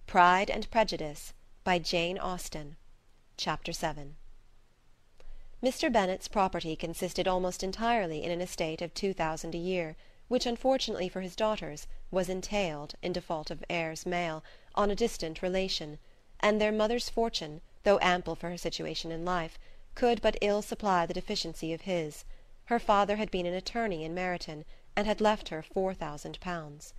Pride and Prejudice, by Jane Austen. Chapter 7. Mr. Bennet's property consisted almost entirely in an estate of 2,000 a year, which, unfortunately for his daughters, was entailed, in default of heirs male, on a distant relation, and their mother's fortune, though ample for her situation in life, could but ill supply the deficiency of his. Her father had been an attorney in Meryton, and had left her £4,000.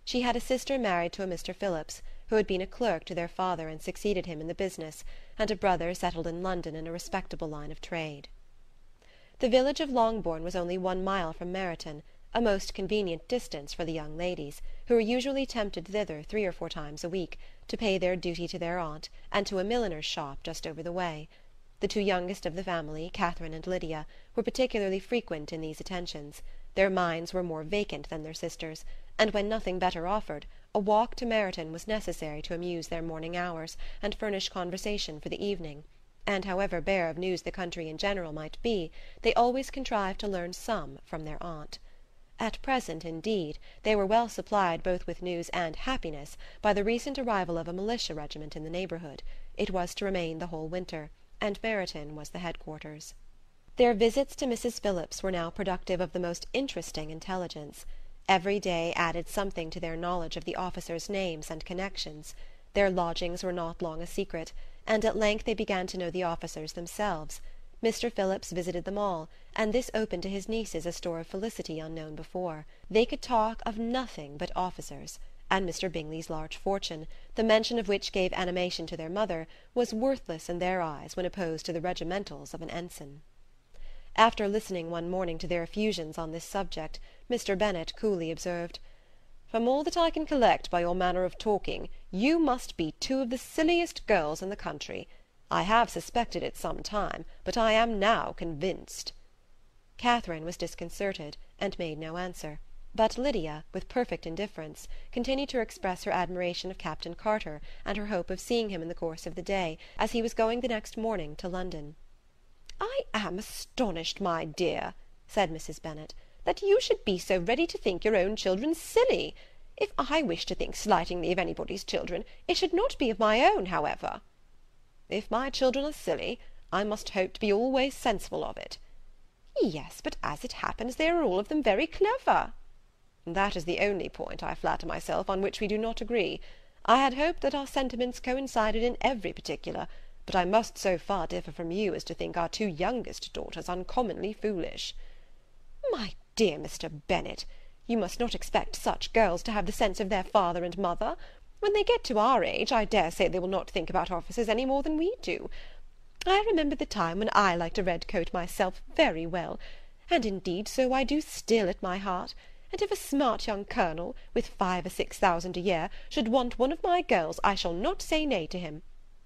She had a sister married to a Mr. Phillips, who had been a clerk to their father and succeeded him in the business, and a brother settled in London in a respectable line of trade. The village of Longbourn was only 1 mile from Meryton, a most convenient distance for the young ladies, who were usually tempted thither 3 or 4 times a week, to pay their duty to their aunt, and to a milliner's shop just over the way. The 2 youngest of the family, Catherine and Lydia, were particularly frequent in these attentions. Their minds were more vacant than their sisters', and when nothing better offered, a walk to Meryton was necessary to amuse their morning hours and furnish conversation for the evening, and however bare of news the country in general might be, they always contrived to learn some from their aunt. At present, indeed, they were well supplied both with news and happiness by the recent arrival of a militia regiment in the neighbourhood. It was to remain the whole winter, and Meryton was the headquarters. Their visits to Mrs. Phillips were now productive of the most interesting intelligence. Every day added something to their knowledge of the officers' names and connections. Their lodgings were not long a secret, and at length they began to know the officers themselves. Mr. Phillips visited them all, and this opened to his nieces a store of felicity unknown before. They could talk of nothing but officers, and Mr. Bingley's large fortune, the mention of which gave animation to their mother, was worthless in their eyes when opposed to the regimentals of an ensign. After listening one morning to their effusions on this subject, Mr. Bennet coolly observed, "From all that I can collect by your manner of talking, you must be 2 of the silliest girls in the country. I have suspected it some time, but I am now convinced." Catherine was disconcerted, and made no answer, but Lydia, with perfect indifference, continued to express her admiration of Captain Carter, and her hope of seeing him in the course of the day, as he was going the next morning to London. "I am astonished, my dear," said Mrs. Bennet, "that you should be so ready to think your own children silly. If I wish to think slightingly of anybody's children, it should not be of my own, however." "If my children are silly, I must hope to be always sensible of it." "Yes, but as it happens, they are all of them very clever." "That is the only point, I flatter myself, on which we do not agree. I had hoped that our sentiments coincided in every particular, but I must so far differ from you as to think our 2 youngest daughters uncommonly foolish." "My dear Mr. Bennet, you must not expect such girls to have the sense of their father and mother. When they get to our age, I dare say they will not think about officers any more than we do. I remember the time when I liked a red coat myself very well, and indeed so I do still at my heart, and if a smart young colonel, with 5,000 or 6,000 a year, should want one of my girls, I shall not say nay to him.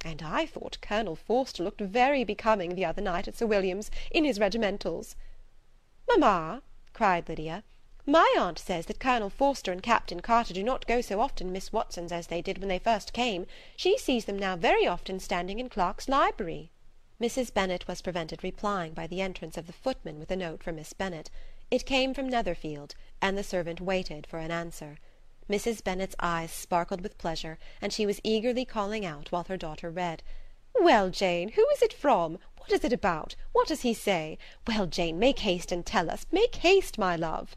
And I thought Colonel Forster looked very becoming the other night at Sir William's, in his regimentals." "Mamma," cried Lydia, "my aunt says that Colonel Forster and Captain Carter do not go so often to Miss Watson's as they did when they first came. She sees them now very often standing in Clark's library." Mrs. Bennet was prevented replying by the entrance of the footman with a note for Miss Bennet. It came from Netherfield, and the servant waited for an answer. Mrs. Bennet's eyes sparkled with pleasure, and she was eagerly calling out while her daughter read. "Well, Jane, who is it from? What is it about? What does he say? Well, Jane, make haste and tell us. Make haste, my love."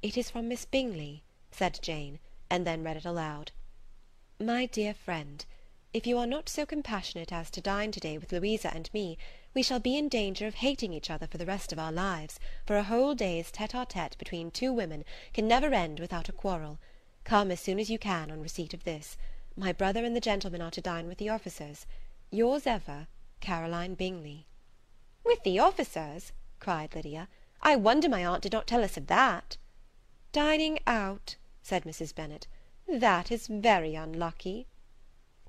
"It is from Miss Bingley," said Jane, and then read it aloud. "My dear friend, if you are not so compassionate as to dine to-day with Louisa and me, we shall be in danger of hating each other for the rest of our lives, for a whole day's tete-a-tete between 2 women can never end without a quarrel. Come as soon as you can on receipt of this. My brother and the gentlemen are to dine with the officers. Yours ever, Caroline Bingley." "With the officers?" cried Lydia. "I wonder my aunt did not tell us of that." "Dining out," said Mrs. Bennet. "That is very unlucky."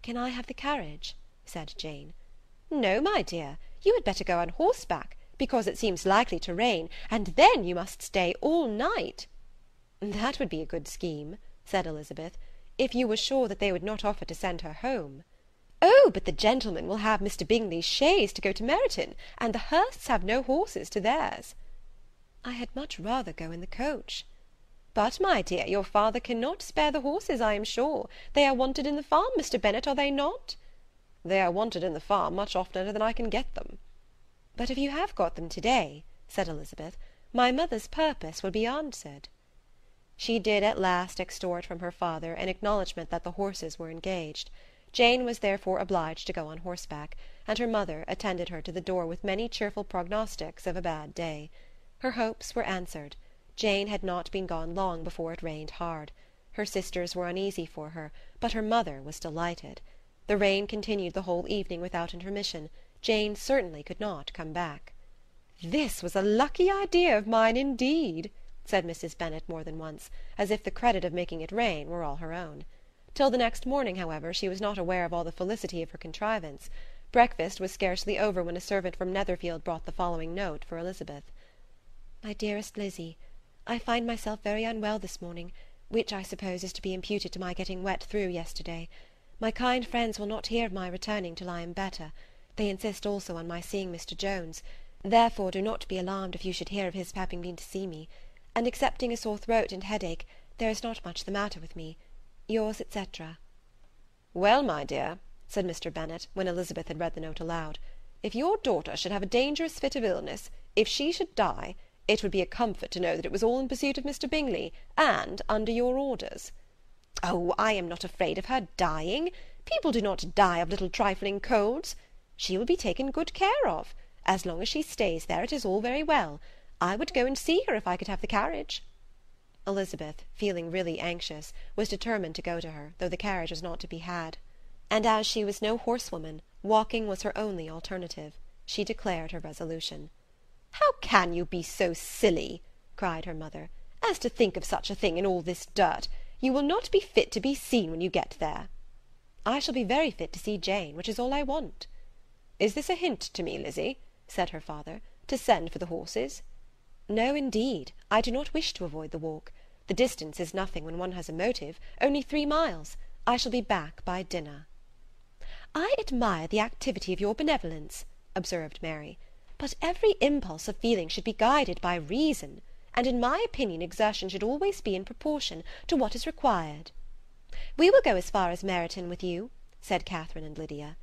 "Can I have the carriage?" said Jane. "No, my dear, you had better go on horseback, because it seems likely to rain, and then you must stay all night." "That would be a good scheme," said Elizabeth, "if you were sure that they would not offer to send her home." "Oh, but the gentlemen will have Mr. Bingley's chaise to go to Meryton, and the Hursts have no horses to theirs." "I had much rather go in the coach." "But, my dear, your father cannot spare the horses, I am sure. They are wanted in the farm, Mr. Bennet, are they not?" "They are wanted in the farm much oftener than I can get them." "But if you have got them to-day," said Elizabeth, "my mother's purpose will be answered." She did at last extort from her father an acknowledgment that the horses were engaged. Jane was therefore obliged to go on horseback, and her mother attended her to the door with many cheerful prognostics of a bad day. Her hopes were answered. Jane had not been gone long before it rained hard. Her sisters were uneasy for her, but her mother was delighted. The rain continued the whole evening without intermission. Jane certainly could not come back. "This was a lucky idea of mine indeed," said Mrs. Bennet more than once, as if the credit of making it rain were all her own. Till the next morning, however, she was not aware of all the felicity of her contrivance. Breakfast was scarcely over when a servant from Netherfield brought the following note for Elizabeth. "My dearest Lizzie, I find myself very unwell this morning, which I suppose is to be imputed to my getting wet through yesterday. My kind friends will not hear of my returning till I am better. They insist also on my seeing Mr. Jones. Therefore do not be alarmed if you should hear of his having been to see me. And excepting a sore throat and headache, there is not much the matter with me. Yours, etc." "Well, my dear," said Mr. Bennet, when Elizabeth had read the note aloud, "if your daughter should have a dangerous fit of illness, if she should die, it would be a comfort to know that it was all in pursuit of Mr. Bingley, and under your orders." "Oh, I am not afraid of her dying. People do not die of little trifling colds. She will be taken good care of. As long as she stays there, it is all very well. I would go and see her if I could have the carriage." Elizabeth, feeling really anxious, was determined to go to her, though the carriage was not to be had. And as she was no horsewoman, walking was her only alternative. She declared her resolution. "How can you be so silly," cried her mother, "as to think of such a thing in all this dirt? You will not be fit to be seen when you get there." "I shall be very fit to see Jane, which is all I want." "Is this a hint to me, Lizzie," said her father, "to send for the horses?" "No, indeed, I do not wish to avoid the walk. The distance is nothing when one has a motive, only 3 miles. I shall be back by dinner." "I admire the activity of your benevolence," observed Mary, "but every impulse of feeling should be guided by reason, and in my opinion exertion should always be in proportion to what is required." "We will go as far as Meryton with you," said Catherine and Lydia.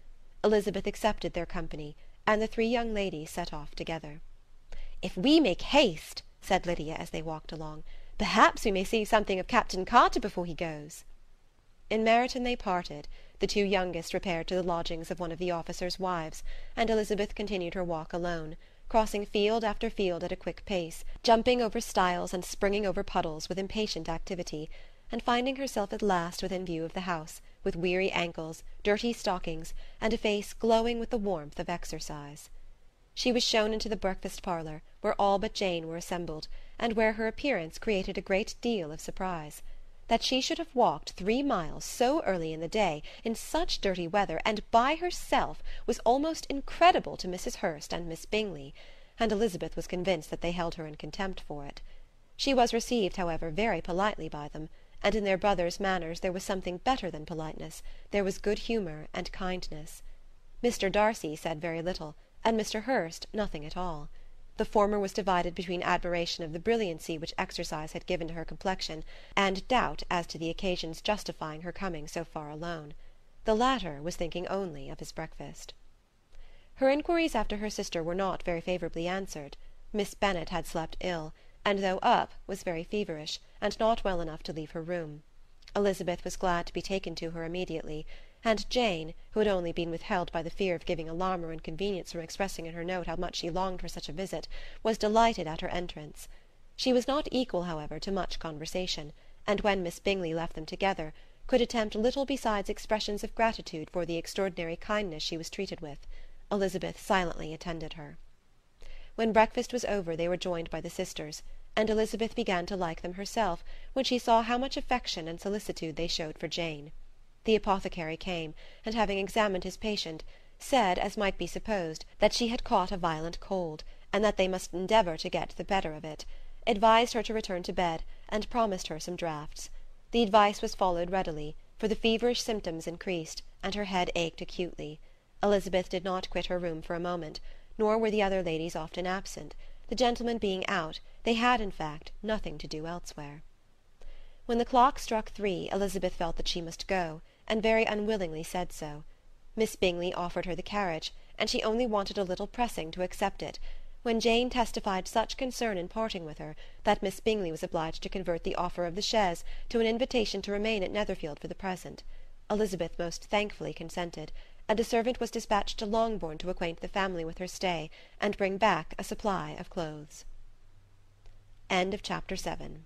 Elizabeth accepted their company, and the 3 young ladies set off together. "If we make haste," said Lydia as they walked along, "perhaps we may see something of Captain Carter before he goes." In Meryton they parted. The 2 youngest repaired to the lodgings of one of the officers' wives, and Elizabeth continued her walk alone, crossing field after field at a quick pace, jumping over stiles and springing over puddles with impatient activity, and finding herself at last within view of the house, with weary ankles, dirty stockings, and a face glowing with the warmth of exercise. She was shown into the breakfast parlour, where all but Jane were assembled, and where her appearance created a great deal of surprise. That she should have walked 3 miles so early in the day, in such dirty weather, and by herself, was almost incredible to Mrs. Hurst and Miss Bingley, and Elizabeth was convinced that they held her in contempt for it. She was received, however, very politely by them, and in their brother's manners there was something better than politeness, there was good humour and kindness. Mr. Darcy said very little, and Mr. Hurst nothing at all. The former was divided between admiration of the brilliancy which exercise had given to her complexion, and doubt as to the occasion's justifying her coming so far alone. The latter was thinking only of his breakfast. Her inquiries after her sister were not very favourably answered. Miss Bennet had slept ill, and though up, was very feverish, and not well enough to leave her room. Elizabeth was glad to be taken to her immediately, and Jane, who had only been withheld by the fear of giving alarm or inconvenience from expressing in her note how much she longed for such a visit, was delighted at her entrance. She was not equal, however, to much conversation, and when Miss Bingley left them together, could attempt little besides expressions of gratitude for the extraordinary kindness she was treated with. Elizabeth silently attended her. When breakfast was over they were joined by the sisters, and Elizabeth began to like them herself when she saw how much affection and solicitude they showed for Jane. The apothecary came, and having examined his patient, said, as might be supposed, that she had caught a violent cold, and that they must endeavour to get the better of it, advised her to return to bed, and promised her some draughts. The advice was followed readily, for the feverish symptoms increased, and her head ached acutely. Elizabeth did not quit her room for a moment, nor were the other ladies often absent. The gentlemen being out, they had, in fact, nothing to do elsewhere. When the clock struck 3, Elizabeth felt that she must go, and very unwillingly said so. Miss Bingley offered her the carriage, and she only wanted a little pressing to accept it, when Jane testified such concern in parting with her that Miss Bingley was obliged to convert the offer of the chaise to an invitation to remain at Netherfield for the present. Elizabeth most thankfully consented, and a servant was dispatched to Longbourn to acquaint the family with her stay, and bring back a supply of clothes. Chapter 7